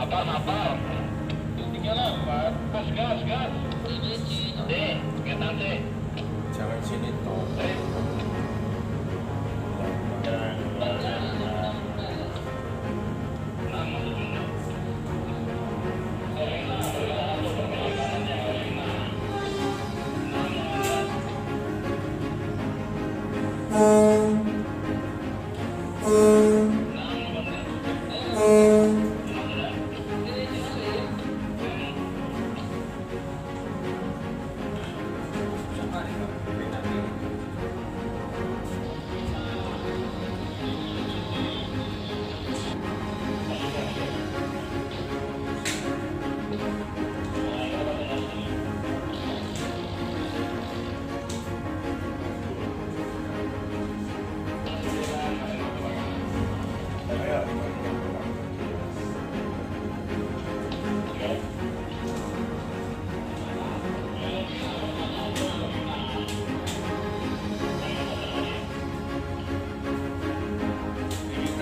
Apa? Tinggal apa? Gas. Deh, ketan deh. Jangan sini toh.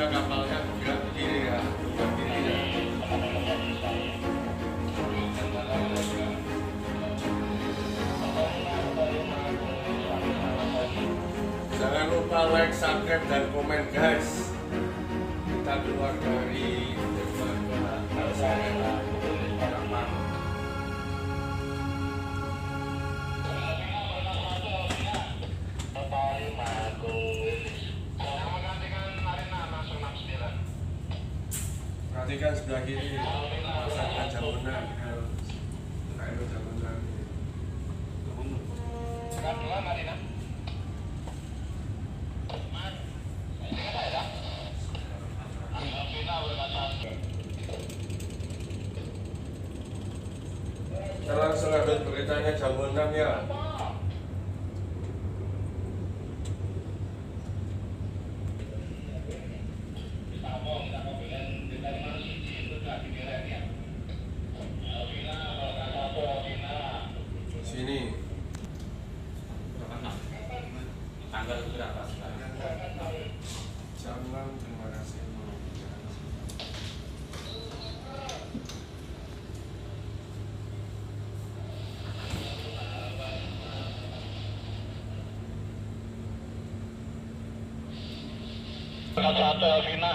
Kapalnya juga kiri ya, Jangan lupa like, subscribe, dan komen guys. Kita keluar dari dermaga saya Paraman. Perhatikan sebelah kiri, pasangkan jamunan. Kayak jamunan. Kita langsung ambil beritanya jam 6 ya. Sini. Tanggal berapa sekarang? Jam 6, terima kasih. Satu Elvina.